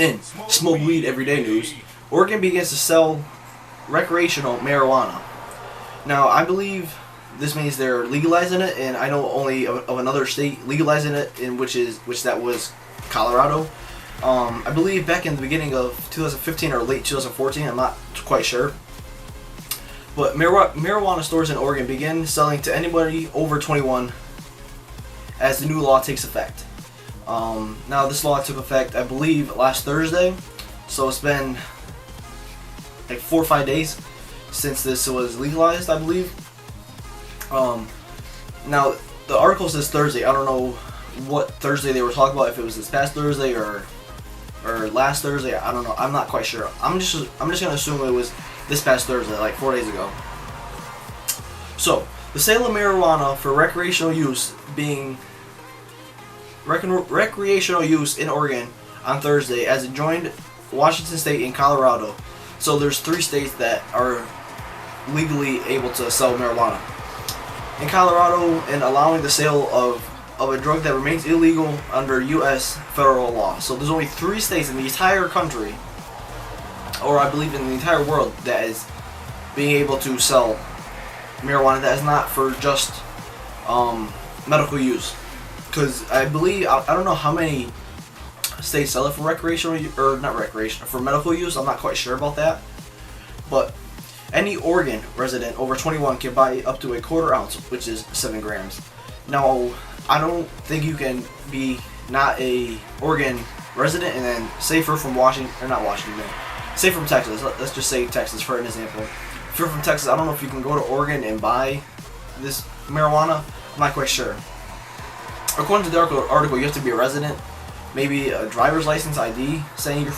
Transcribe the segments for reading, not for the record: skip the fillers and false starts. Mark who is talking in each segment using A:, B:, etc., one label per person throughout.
A: In smoke weed everyday news, Oregon begins to sell recreational marijuana. Now, I believe this means they're legalizing it, and I know only of another state legalizing it, in which that was Colorado. I believe back in the beginning of 2015 or late 2014. I'm not quite sure. But marijuana stores in Oregon begin selling to anybody over 21 as the new law takes effect. Now, this law took effect, I believe, last Thursday, so it's been like 4 or 5 days since this was legalized, I believe. Now, the article says Thursday. I don't know what Thursday they were talking about, if it was this past Thursday or last Thursday. I don't know. I'm not quite sure. I'm just gonna assume it was this past Thursday, like 4 days ago. So, the sale of marijuana for recreational use in Oregon on Thursday, as it joined Washington State and Colorado. So there's 3 states that are legally able to sell marijuana. In Colorado, and allowing the sale of a drug that remains illegal under U.S. federal law. So there's only 3 states in the entire country, or I believe in the entire world, that is being able to sell marijuana that is not for just medical use. Because I believe, I don't know how many states sell it for recreational, or not recreational, for medical use. I'm not quite sure about that. But any Oregon resident over 21 can buy up to a 1/4 ounce, which is 7 grams. Now, I don't think you can be not a Oregon resident and then safer from Washington, or not Washington, say from Texas. Let's just say Texas for an example. If you're from Texas, I don't know if you can go to Oregon and buy this marijuana. I'm not quite sure. According to the article, you have to be a resident, maybe a driver's license ID saying you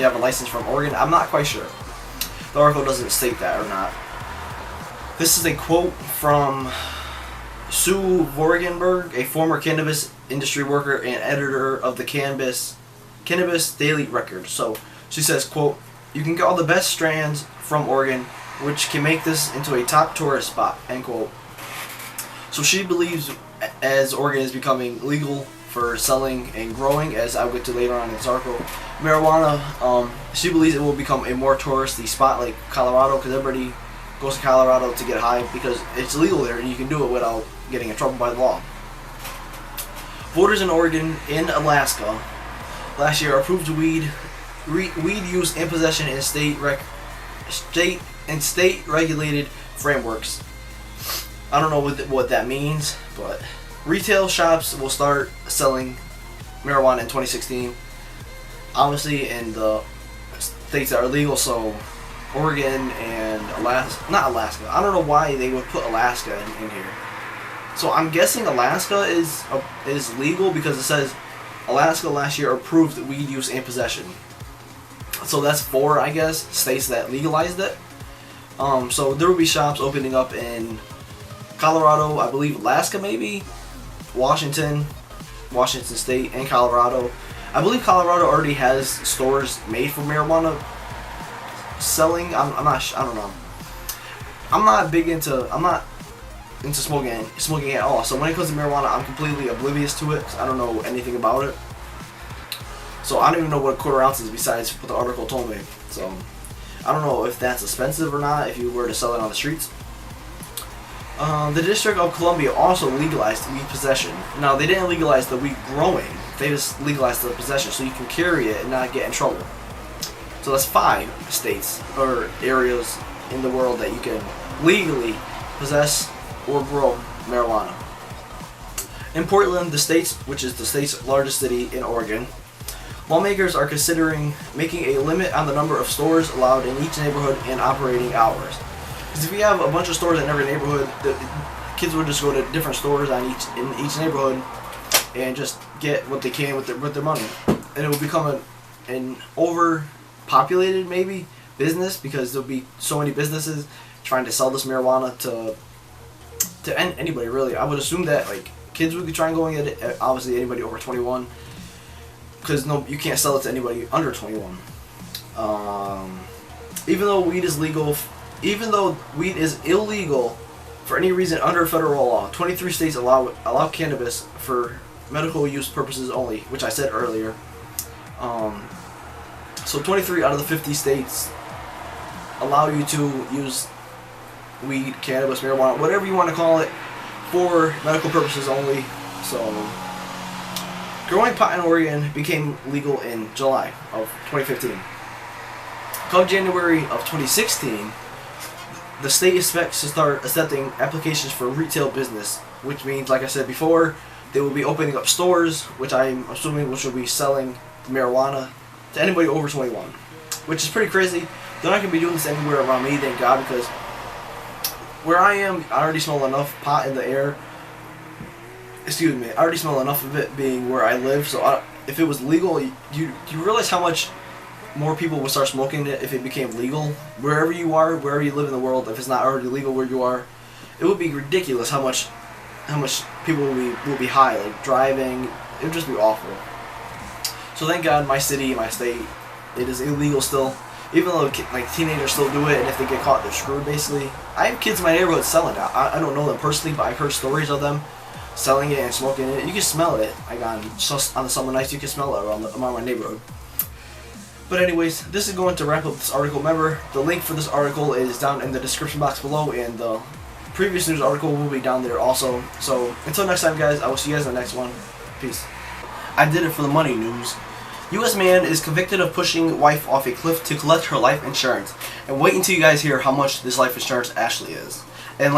A: have a license from Oregon. I'm not quite sure. The article doesn't state that or not. This is a quote from Sue Vorgenberg, a former cannabis industry worker and editor of the Cannabis Daily Record. So she says, quote, "You can get all the best strands from Oregon, which can make this into a top tourist spot," end quote. So she believes, as Oregon is becoming legal for selling and growing, as I'll get to later on in this article, marijuana, she believes it will become a more touristy spot like Colorado, because everybody goes to Colorado to get high because it's legal there and you can do it without getting in trouble by the law. Voters in Oregon and Alaska last year approved weed use and possession in state regulated frameworks. I don't know what that means, but retail shops will start selling marijuana in 2016. Obviously, in the states that are legal, so Oregon and not Alaska. I don't know why they would put Alaska in here. So I'm guessing Alaska is legal because it says Alaska last year approved weed use and possession. So that's 4, I guess, states that legalized it. So there will be shops opening up in Colorado, I believe Alaska maybe, Washington State, and Colorado. I believe Colorado already has stores made for marijuana selling. I don't know. I'm not into smoking at all. So when it comes to marijuana, I'm completely oblivious to it because I don't know anything about it. So I don't even know what a 1/4 ounce is besides what the article told me. So I don't know if that's expensive or not if you were to sell it on the streets. The District of Columbia also legalized weed possession. Now, they didn't legalize the weed growing. They just legalized the possession, so you can carry it and not get in trouble. So that's 5 states or areas in the world that you can legally possess or grow marijuana. In Portland, which is the state's largest city in Oregon, lawmakers are considering making a limit on the number of stores allowed in each neighborhood and operating hours. Because if you have a bunch of stores in every neighborhood, the kids would just go to different stores in each neighborhood and just get what they can with their money, and it will become an overpopulated maybe business because there'll be so many businesses trying to sell this marijuana to anybody really. I would assume that like kids would be trying going at it, obviously anybody over 21, because you can't sell it to anybody under 21. Even though weed is illegal for any reason under federal law, 23 states allow cannabis for medical use purposes only, which I said earlier. So 23 out of the 50 states allow you to use weed, cannabis, marijuana, whatever you want to call it, for medical purposes only. So growing pot in Oregon became legal in July of 2015. Come January of 2016, the state expects to start accepting applications for retail business, which means, like I said before, they will be opening up stores, which I'm assuming will be selling marijuana to anybody over 21, which is pretty crazy. They're not going to be doing this everywhere around me, thank God, because where I am, I already smell enough pot in the air. Excuse me, I already smell enough of it being where I live, so if it was legal, you realize how much more people would start smoking it if it became legal? Wherever you are, wherever you live in the world, if it's not already legal where you are, it would be ridiculous how much people will be high, like driving. It would just be awful. So thank God my city, my state, it is illegal still. Even though like teenagers still do it, and if they get caught, they're screwed basically. I have kids in my neighborhood selling it. I don't know them personally, but I've heard stories of them selling it and smoking it. You can smell it. Like on the summer nights, you can smell it around my neighborhood. But anyways, this is going to wrap up this article. Remember, the link for this article is down in the description box below, and the previous news article will be down there also. So until next time, guys, I will see you guys in the next one. Peace. I did it for the money news. U.S. man is convicted of pushing wife off a cliff to collect her life insurance. And wait until you guys hear how much this life insurance actually is. And